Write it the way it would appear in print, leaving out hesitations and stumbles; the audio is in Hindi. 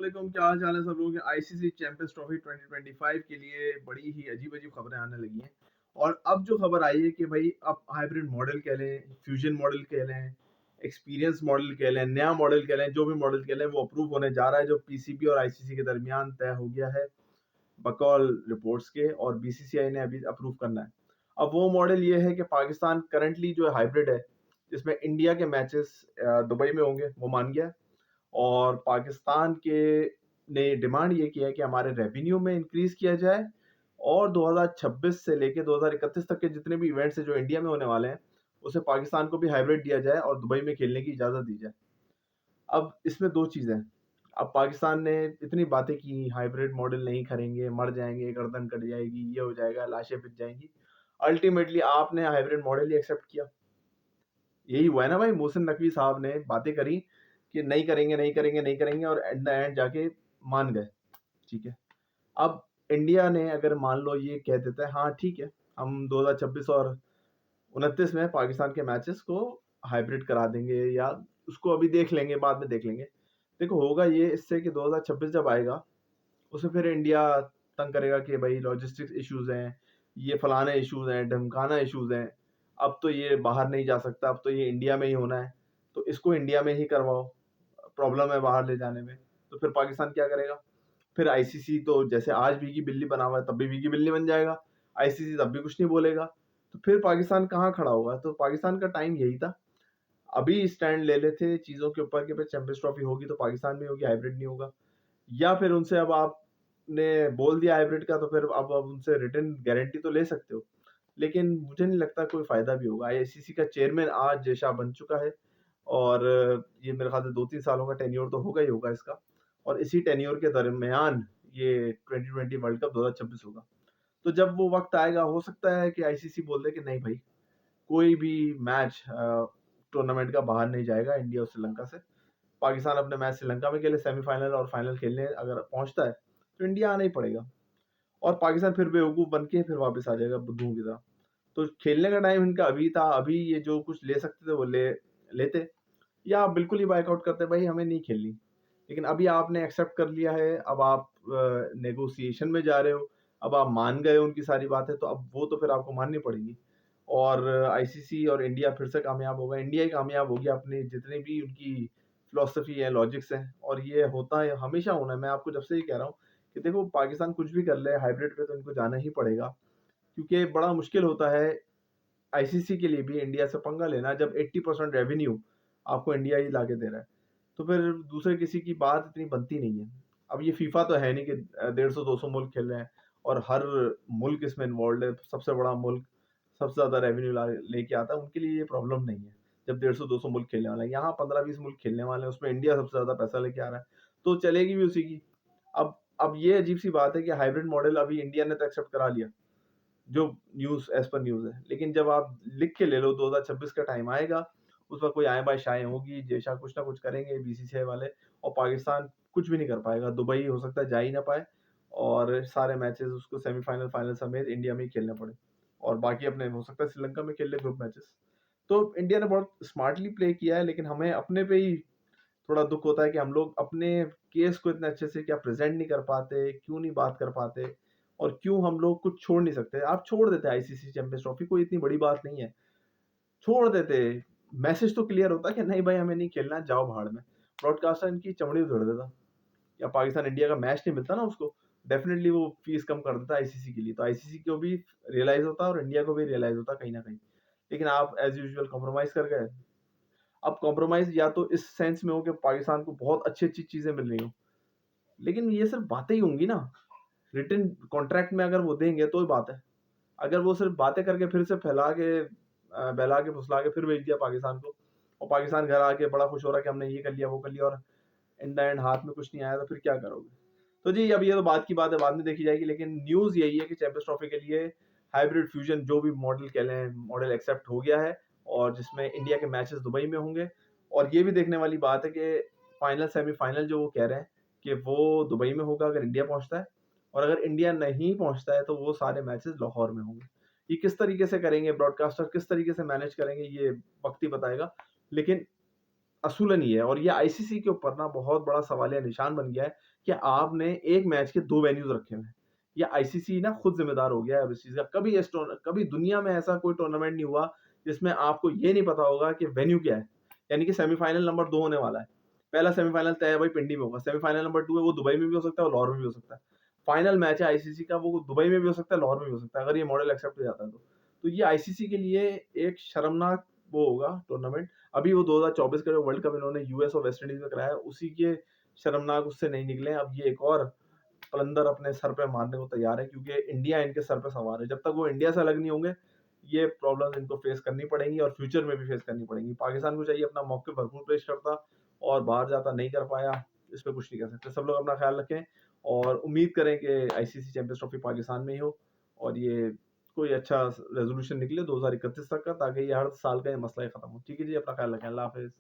वालेकुम, क्या हाल चाल है सब लोगों के। आईसीसी चैंपियंस ट्रॉफी 2025 के लिए बड़ी ही अजीब अजीब खबरें आने लगी हैं। और अब जो खबर आई है कि भाई अब हाइब्रिड मॉडल कह लें, फ्यूजन मॉडल कह लें, एक्सपीरियंस मॉडल कह लें, नया मॉडल कह लें, जो भी मॉडल कह लें वो अप्रूव होने जा रहा है, जो पीसीबी और आईसीसी के दरमियान तय हो गया है बकौल रिपोर्ट्स के, और बीसीसीआई ने अभी अप्रूव करना है। अब वो मॉडल ये है कि पाकिस्तान करंटली जो हाइब्रिड है, जिसमें इंडिया के मैचेस दुबई में होंगे, वो मान गया है। और पाकिस्तान के ने डिमांड ये किया है कि हमारे रेवेन्यू में इंक्रीज किया जाए, और 2026 से लेके 2031 तक के जितने भी इवेंट्स हैं जो इंडिया में होने वाले हैं, उसे पाकिस्तान को भी हाइब्रिड दिया जाए और दुबई में खेलने की इजाजत दी जाए। अब इसमें दो चीजें हैं। अब पाकिस्तान ने इतनी बातें की, हाइब्रिड मॉडल नहीं करेंगे, मर जाएंगे, गर्दन कट जाएगी, ये हो जाएगा, लाशें पिट जाएंगी। अल्टीमेटली आपने हाइब्रिड मॉडल ही एक्सेप्ट किया। यही हुआ है ना भाई, मोहसिन नकवी साहब ने बातें करी कि नहीं करेंगे, नहीं करेंगे, नहीं करेंगे, और एट द एंड जाके मान गए। ठीक है। अब इंडिया ने अगर मान लो ये कह देता है, हाँ ठीक है, हम 2026 और 29 में पाकिस्तान के मैचेस को हाइब्रिड करा देंगे, या उसको अभी देख लेंगे, बाद में देख लेंगे। देखो होगा ये इससे कि 2026 जब आएगा, उसे फिर इंडिया तंग करेगा कि भाई लॉजिस्टिक्स इश्यूज हैं, ये फलाने इश्यूज हैं, ढमकाना इश्यूज हैं, अब तो ये बाहर नहीं जा सकता, अब तो ये इंडिया में ही होना है, तो इसको इंडिया में ही करवाओ, प्रॉब्लम है बाहर ले जाने में। तो फिर पाकिस्तान क्या करेगा? फिर आईसीसी तो जैसे आज भीगी बिल्ली बना हुआ है, तब भी भीगी बिल्ली बन जाएगा। आईसीसी तब भी कुछ नहीं बोलेगा। तो फिर पाकिस्तान कहाँ खड़ा होगा? तो पाकिस्तान का टाइम यही था, अभी स्टैंड ले लेते चीजों के ऊपर कि भाई चैंपियंस ट्रॉफी होगी तो पाकिस्तान में होगी, हाइब्रिड नहीं होगा। या फिर उनसे अब आपने बोल दिया हाइब्रिड का, तो फिर अब उनसे रिटर्न गारंटी तो ले सकते हो, लेकिन मुझे नहीं लगता कोई फायदा भी होगा। आईसीसी का चेयरमैन आज जेशा बन चुका है, और ये मेरे ख्याल से 2-3 सालों का टेन्योर तो होगा ही होगा इसका, और इसी टेन्योर के दरमियान ये 2020 वर्ल्ड कप 2026 होगा। तो जब वो वक्त आएगा, हो सकता है कि आईसीसी बोल दे कि नहीं भाई, कोई भी मैच टूर्नामेंट का बाहर नहीं जाएगा इंडिया और श्रीलंका से। पाकिस्तान अपने मैच श्रीलंका में खेले, सेमीफाइनल और फाइनल खेलने अगर पहुंचता है तो इंडिया आना ही पड़ेगा, और पाकिस्तान फिर बेवकूफ बन के फिर वापस आ जाएगा बुद्धू की तरह। तो खेलने का टाइम इनका अभी था, अभी ये जो कुछ ले सकते थे वो ले लेते, या आप बिल्कुल ही बाइकआउट करते भाई हमें नहीं खेलनी। लेकिन अभी आपने एक्सेप्ट कर लिया है, अब आप नेगोशिएशन में जा रहे हो, अब आप मान गए उनकी सारी बातें, तो अब वो तो फिर आपको माननी पड़ेगी। और आईसीसी और इंडिया फिर से कामयाब होगा, इंडिया ही कामयाब होगी अपनी जितनी भी उनकी फिलोसफी है, लॉजिक्स हैं, और ये होता है, हमेशा होना है। मैं आपको जब से ही कह रहा हूँ कि देखो पाकिस्तान कुछ भी कर ले, हाइब्रिड पे तो इनको जाना ही पड़ेगा, क्योंकि बड़ा मुश्किल होता है आईसीसी के लिए भी इंडिया से पंगा लेना, जब 80% रेवेन्यू आपको इंडिया ही लाके दे रहा है। तो फिर दूसरे किसी की बात इतनी बनती नहीं है। अब ये फीफा तो है नहीं कि 150-200 मुल्क खेल रहे हैं और हर मुल्क इसमें इन्वॉल्व है। सबसे बड़ा मुल्क सबसे ज्यादा रेवेन्यू लेके आता है, उनके लिए ये प्रॉब्लम नहीं है जब 150-200 मुल्क खेलने वाले हैं। यहाँ 15-20 मुल्क खेलने वाले हैं, उसमें इंडिया सबसे ज्यादा पैसा लेके आ रहा है, तो चलेगी भी उसी की। अब ये अजीब सी बात है कि हाइब्रिड मॉडल अभी इंडिया ने तो एक्सेप्ट करा लिया, जो न्यूज़ एज़ पर न्यूज़ है। लेकिन जब आप लिख के ले लो 2026 का टाइम आएगा, उस वक़्त कोई आए बाय शाएँ होगी, जेशा कुछ ना कुछ करेंगे बीसीसीआई वाले, और पाकिस्तान कुछ भी नहीं कर पाएगा। दुबई हो सकता है जा ही ना पाए, और सारे मैचेज़ उसको सेमीफ़ाइनल, फाइनल समेत इंडिया में ही खेलने पड़े, और बाकी अपने हो सकता है श्रीलंका में खेल ले ग्रुप मैचेज़। तो इंडिया ने बहुत स्मार्टली प्ले किया है, लेकिन हमें अपने पे ही थोड़ा दुःख होता है कि हम लोग अपने केस को इतने अच्छे से क्या प्रेज़ेंट नहीं कर पाते, क्यों नहीं बात कर पाते, और क्यों हम लोग कुछ छोड़ नहीं सकते। आप छोड़ देते आईसीसी चैंपियंस ट्रॉफी, कोई इतनी बड़ी बात नहीं है, छोड़ देते। मैसेज तो क्लियर होता कि नहीं भाई हमें नहीं खेलना है, जाओ भाड़ में। ब्रॉडकास्टर इनकी चमड़ी उधेड़ देता, या पाकिस्तान इंडिया का मैच नहीं मिलता ना उसको, डेफ़िनेटली वो फीस कम कर देता आईसीसी के लिए। तो आईसीसी को भी रियलाइज़ होता और इंडिया को भी रियलाइज़ होता कहीं न कहीं। लेकिन आप एज़ यूजुअल कॉम्प्रोमाइज़ कर गए। अब कॉम्प्रोमाइज़ या तो इस सेंस में हो कि पाकिस्तान को बहुत अच्छी-अच्छी चीज़ें मिल रही हों, लेकिन ये सिर्फ़ बातें ही होंगी ना, रिटन कॉन्ट्रैक्ट में अगर वो देंगे तो ही बात है। अगर वो सिर्फ़ बातें करके फिर से फैला के बहला के फुसला के फिर भेज दिया पाकिस्तान को, और पाकिस्तान घर आके बड़ा खुश हो रहा है कि हमने ये कर लिया, वो कर लिया, और इन द एंड हाथ में कुछ नहीं आया, तो फिर क्या करोगे? तो जी, अब ये तो बात की बात है, बाद में देखी जाएगी, लेकिन न्यूज़ यही है कि चैंपियंस ट्रॉफी के लिए हाइब्रिड फ्यूजन जो भी मॉडल कह लें, मॉडल एक्सेप्ट हो गया है, और जिसमें इंडिया के मैचेस दुबई में होंगे। और ये भी देखने वाली बात है कि फाइनल, सेमीफाइनल जो वो कह रहे हैं कि वो दुबई में होगा अगर इंडिया पहुंचता है, और अगर इंडिया नहीं पहुंचता है तो वो सारे मैचेस लाहौर में होंगे। ये किस तरीके से करेंगे, ब्रॉडकास्टर किस तरीके से मैनेज करेंगे, ये वक्त ही बताएगा। लेकिन असूलन ये है और ये आईसीसी के ऊपर ना बहुत बड़ा सवालिया निशान बन गया है कि आपने एक मैच के 2 वेन्यूज़ रखे हुए हैं। ये आईसीसी ना खुद ज़िम्मेदार हो गया है अब इस चीज़ का। कभी दुनिया में ऐसा कोई टूर्नामेंट नहीं हुआ जिसमें आपको ये नहीं पता होगा कि वेन्यू क्या है। यानी कि सेमीफ़ाइनल नंबर 2 होने वाला है। पहला सेमीफ़ाइनल तय है भाई पिंडी में होगा। सेमीफ़ाइनल नंबर 2 है वो दुबई में भी हो सकता है और लाहौर में भी हो सकता है। फाइनल मैच है आईसीसी का वो दुबई में भी हो सकता है, लाहौर में भी हो सकता है अगर ये मॉडल एक्सेप्ट हो जाता है तो। तो ये आईसीसी के लिए एक शर्मनाक वो होगा टूर्नामेंट। अभी वो 2024 का जो वर्ल्ड कप इन्होंने यूएस और वेस्ट इंडीज में कराया उसी के शर्मनाक उससे नहीं निकले। अब ये एक और कलंदर अपने सर पे मारने को तैयार है क्योंकि इंडिया इनके सर पे सवार है। जब तक वो इंडिया से अलग नहीं होंगे ये प्रॉब्लम्स इनको फेस करनी पड़ेंगी और फ्यूचर में भी फेस करनी पड़ेंगी। पाकिस्तान को चाहिए अपना मौके भरपूर पेश करता और बाहर जाता नहीं कर पाया। इस पे कुछ नहीं कर सकते। सब लोग अपना ख्याल रखें और उम्मीद करें कि आईसीसी चैंपियंस ट्रॉफी पाकिस्तान में ही हो और ये कोई अच्छा रेजोल्यूशन निकले 2031 तक का ताकि ये हर साल का ये मसला ही खत्म हो। ठीक है जी, अपना ख्याल रखें। अल्लाह हाफ़िज़।